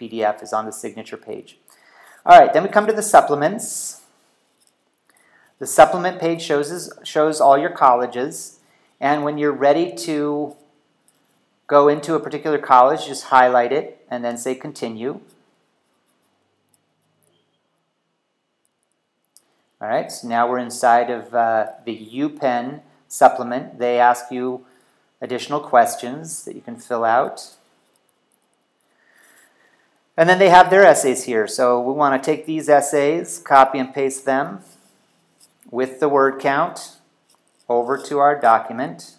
PDF is on the signature page. All right, then we come to the supplements. The supplement page shows all your colleges, and when you're ready to go into a particular college, just highlight it and then say continue. All right, so now we're inside of the UPenn supplement. They ask you additional questions that you can fill out. And then they have their essays here. So we want to take these essays, copy and paste them with the word count over to our document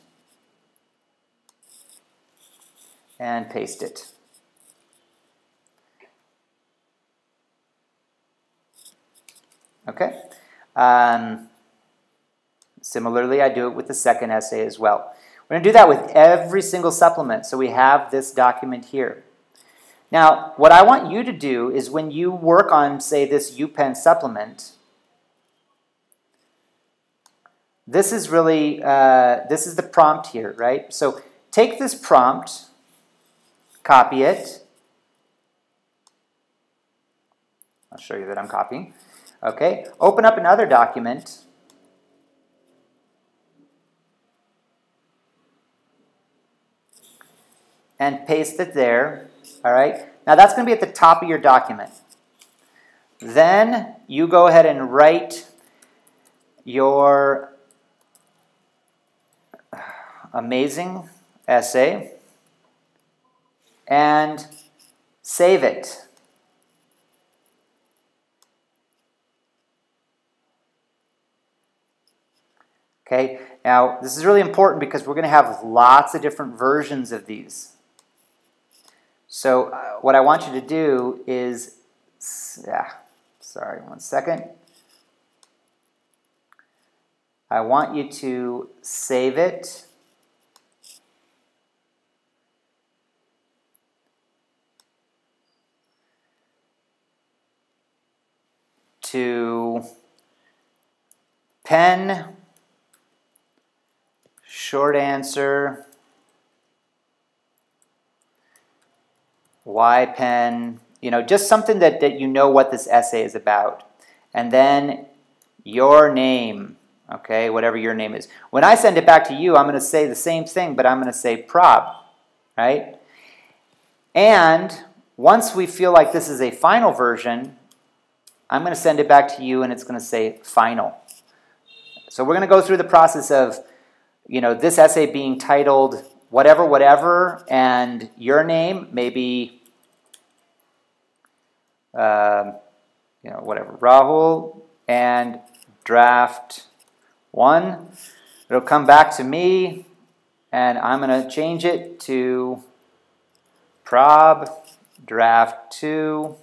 and paste it. Okay. Similarly, I do it with the second essay as well. We're going to do that with every single supplement, so we have this document here. Now, what I want you to do is when you work on, say, this UPenn supplement, this is really, this is the prompt here, right? So take this prompt, copy it. I'll show you that I'm copying. Okay, open up another document. And paste it there. All right. Now that's going to be at the top of your document. Then you go ahead and write your amazing essay and save it. Okay. Now this is really important because we're going to have lots of different versions of these. So what I want you to do is, sorry, one second. I want you to save it. To Penn, short answer, why Penn, just something that you know what this essay is about. And then your name, okay, whatever your name is. When I send it back to you, I'm going to say the same thing, but I'm going to say prob, right? And once we feel like this is a final version, I'm going to send it back to you and it's going to say final. So we're going to go through the process of, this essay being titled whatever, whatever, and your name, maybe, whatever, Rahul, and draft 1. It'll come back to me, and I'm going to change it to prob draft 2.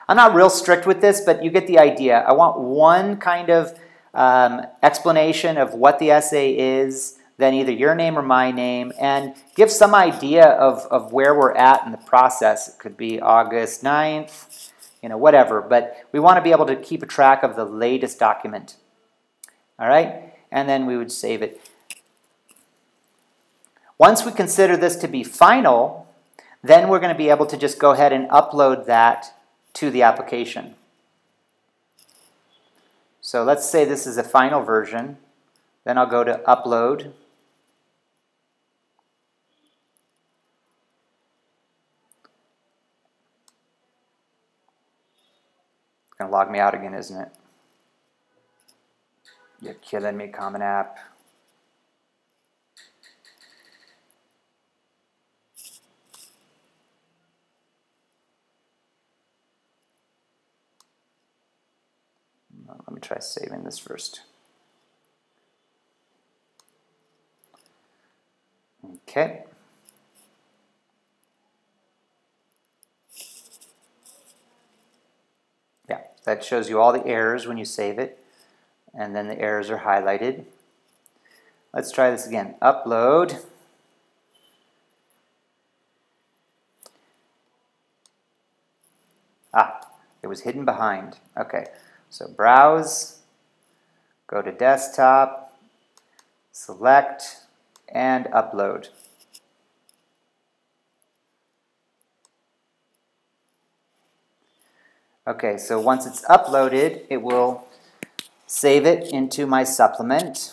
I'm not real strict with this, but you get the idea. I want one kind of explanation of what the essay is, then either your name or my name, and give some idea of where we're at in the process. It could be August 9th, whatever, but we want to be able to keep a track of the latest document. All right? And then we would save it. Once we consider this to be final, then we're going to be able to just go ahead and upload that to the application. So let's say this is a final version. Then I'll go to upload. It's going to log me out again, isn't it? You're killing me, Common App. Let me try saving this first. Okay. Yeah, that shows you all the errors when you save it, and then the errors are highlighted. Let's try this again. Upload. It was hidden behind. Okay. So browse, go to desktop, select, and upload. Okay, so once it's uploaded, it will save it into my supplement.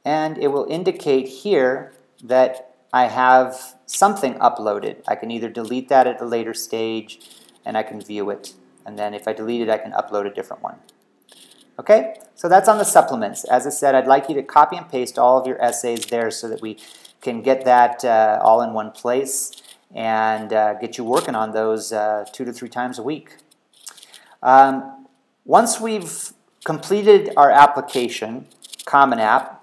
And it will indicate here that I have something uploaded. I can either delete that at a later stage and I can view it. And then if I delete it, I can upload a different one. Okay, so that's on the supplements. As I said, I'd like you to copy and paste all of your essays there so that we can get that all in one place and get you working on those 2 to 3 times a week. Once we've completed our application, Common App,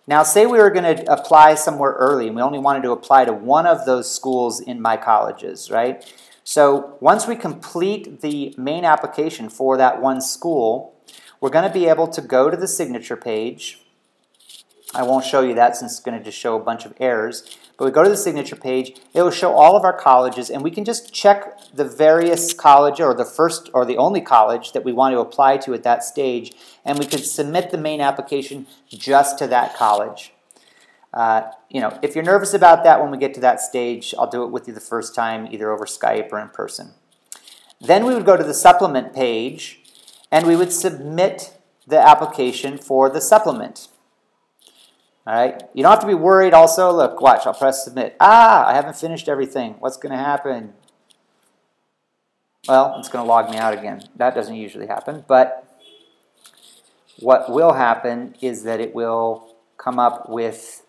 now say we were going to apply somewhere early and we only wanted to apply to one of those schools in my colleges, right? So once we complete the main application for that one school, we're going to be able to go to the signature page. I won't show you that since it's going to just show a bunch of errors. But we go to the signature page, it will show all of our colleges, and we can just check the various college or the first or the only college that we want to apply to at that stage, and we can submit the main application just to that college. If you're nervous about that when we get to that stage, I'll do it with you the first time, either over Skype or in person. Then we would go to the supplement page, and we would submit the application for the supplement. All right, you don't have to be worried also. Look, watch, I'll press submit. I haven't finished everything. What's going to happen? Well, it's going to log me out again. That doesn't usually happen, but what will happen is that it will come up with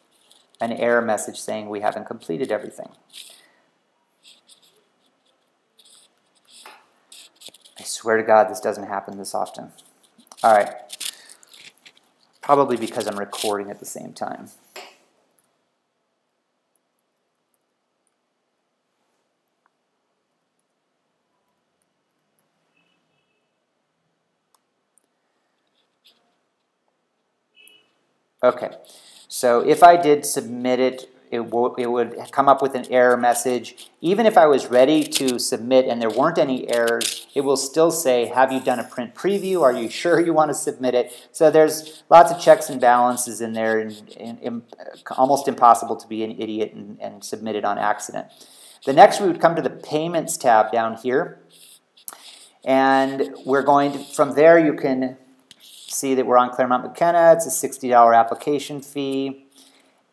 an error message saying we haven't completed everything. I swear to God, this doesn't happen this often. All right. Probably because I'm recording at the same time. Okay, so if I did submit it, it would come up with an error message. Even if I was ready to submit and there weren't any errors, it will still say, have you done a print preview? Are you sure you want to submit it? So there's lots of checks and balances in there, and almost impossible to be an idiot and submit it on accident. The next, we would come to the Payments tab down here. And we're going to, from there you can see that we're on Claremont McKenna. It's a $60 application fee.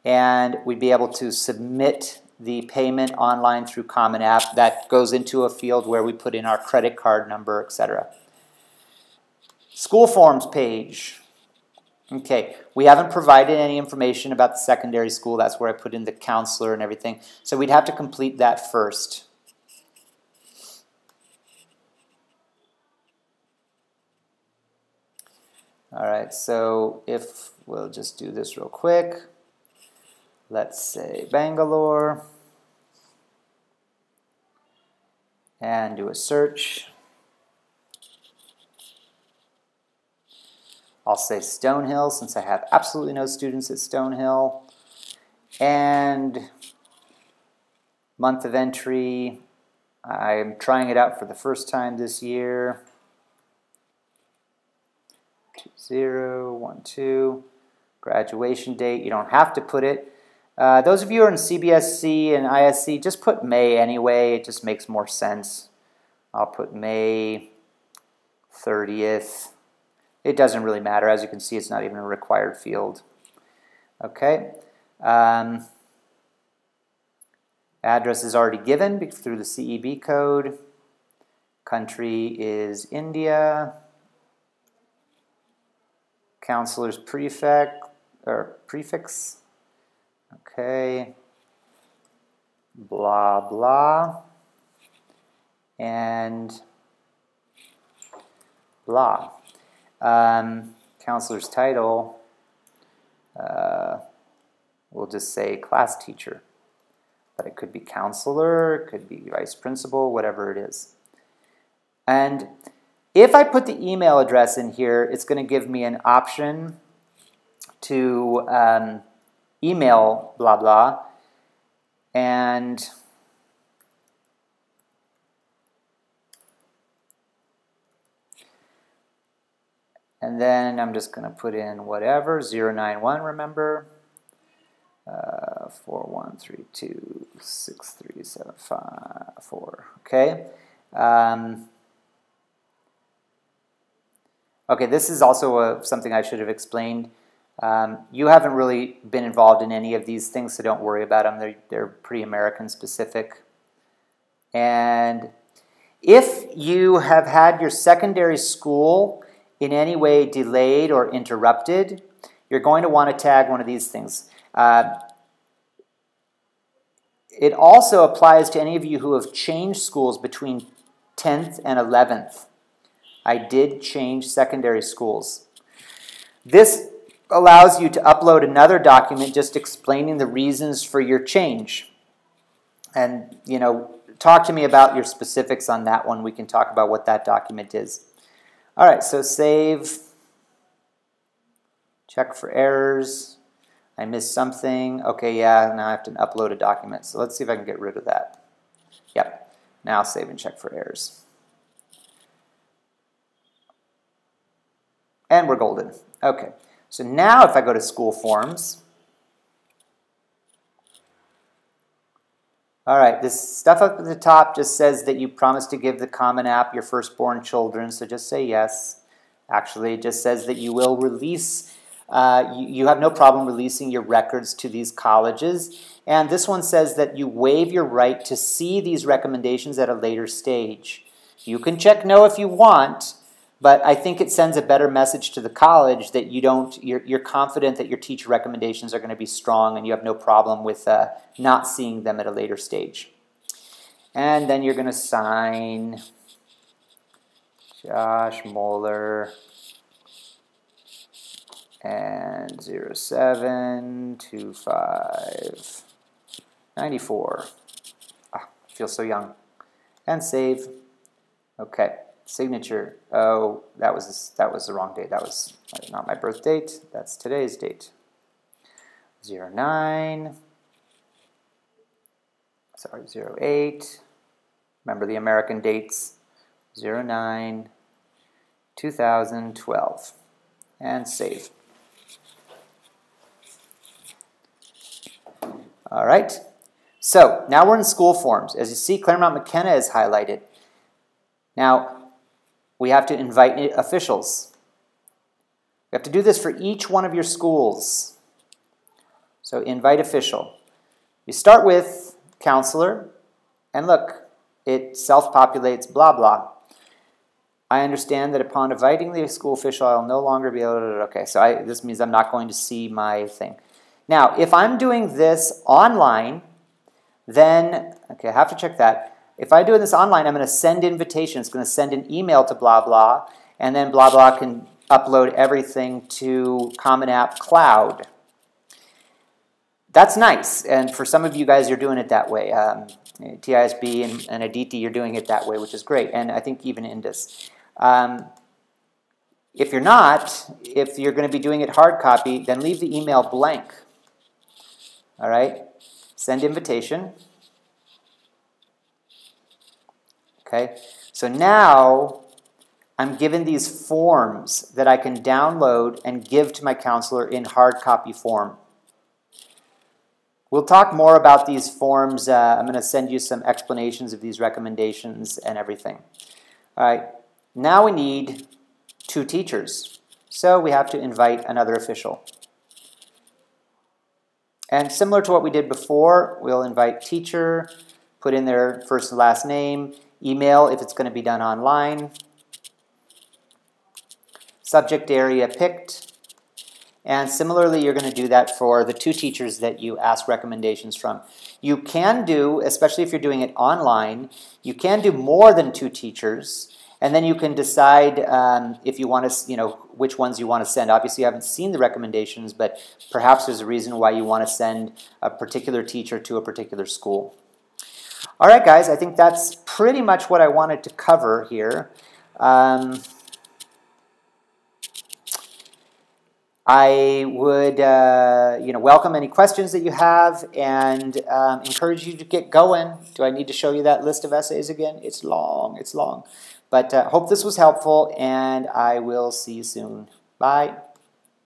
And we'd be able to submit the payment online through Common App. That goes into a field where we put in our credit card number, etc. School forms page. Okay, we haven't provided any information about the secondary school. That's where I put in the counselor and everything. So we'd have to complete that first. All right, so if we'll just do this real quick. Let's say Bangalore, and do a search. I'll say Stonehill since I have absolutely no students at Stonehill. And month of entry, I'm trying it out for the first time this year. 2012. Graduation date, you don't have to put it. Those of you who are in CBSC and ISC, just put May anyway. It just makes more sense. I'll put May 30th. It doesn't really matter. As you can see, it's not even a required field. Okay. Address is already given through the CEB code. Country is India. Counselor's prefix. Okay, blah, blah, and blah. Counselor's title, we'll just say class teacher. But it could be counselor, it could be vice principal, whatever it is. And if I put the email address in here, it's going to give me an option to email blah blah, and then I'm just going to put in whatever, 091, remember, 41326375 okay. Okay, this is also something I should have explained. You haven't really been involved in any of these things, so don't worry about them. They're pretty American specific. And if you have had your secondary school in any way delayed or interrupted, you're going to want to tag one of these things. It also applies to any of you who have changed schools between 10th and 11th. I did change secondary schools. This allows you to upload another document just explaining the reasons for your change. And, you know, talk to me about your specifics on that one. We can talk about what that document is. All right, so save. Check for errors. I missed something. Okay, yeah, now I have to upload a document. So let's see if I can get rid of that. Yep, now save and check for errors. And we're golden. Okay, so now if I go to school forms, all right, this stuff up at the top just says that you promised to give the Common App your firstborn children, so just say yes. Actually, it just says that you will release, you have no problem releasing your records to these colleges. And this one says that you waive your right to see these recommendations at a later stage. You can check no if you want, but I think it sends a better message to the college that you're confident that your teacher recommendations are going to be strong and you have no problem with not seeing them at a later stage. And then you're going to sign Josh Moeller and 072594. Ah, I feel so young. And save. Okay. Signature. Oh, that was the wrong date. That was not my birth date. That's today's date. 09. Sorry, 08. Remember the American dates. 09 2012. And save. All right. So now we're in school forms. As you see, Claremont McKenna is highlighted. Now, we have to invite officials. We have to do this for each one of your schools. So invite official. You start with counselor, and look, it self-populates, blah, blah. I understand that upon inviting the school official, I'll no longer be able to, okay, so this means I'm not going to see my thing. Now, if I'm doing this online, then, okay, I have to check that. If I do this online, I'm going to send invitation. It's going to send an email to blah, blah, and then blah, blah can upload everything to Common App Cloud. That's nice, and for some of you guys, you're doing it that way. TISB and Aditi, you're doing it that way, which is great, and I think even Indus. If you're not, if you're going to be doing it hard copy, then leave the email blank. All right? Send invitation. Okay, so now I'm given these forms that I can download and give to my counselor in hard copy form. We'll talk more about these forms. I'm going to send you some explanations of these recommendations and everything. All right, now we need 2 teachers. So we have to invite another official. And similar to what we did before, we'll invite teacher, put in their first and last name, email if it's going to be done online, subject area picked, and similarly you're going to do that for the 2 teachers that you ask recommendations from. You can do, especially if you're doing it online, you can do more than 2 teachers, and then you can decide if you want to, which ones you want to send. Obviously you haven't seen the recommendations, but perhaps there's a reason why you want to send a particular teacher to a particular school. All right, guys, I think that's pretty much what I wanted to cover here. I would welcome any questions that you have and encourage you to get going. Do I need to show you that list of essays again? It's long, it's long. But hope this was helpful, and I will see you soon. Bye.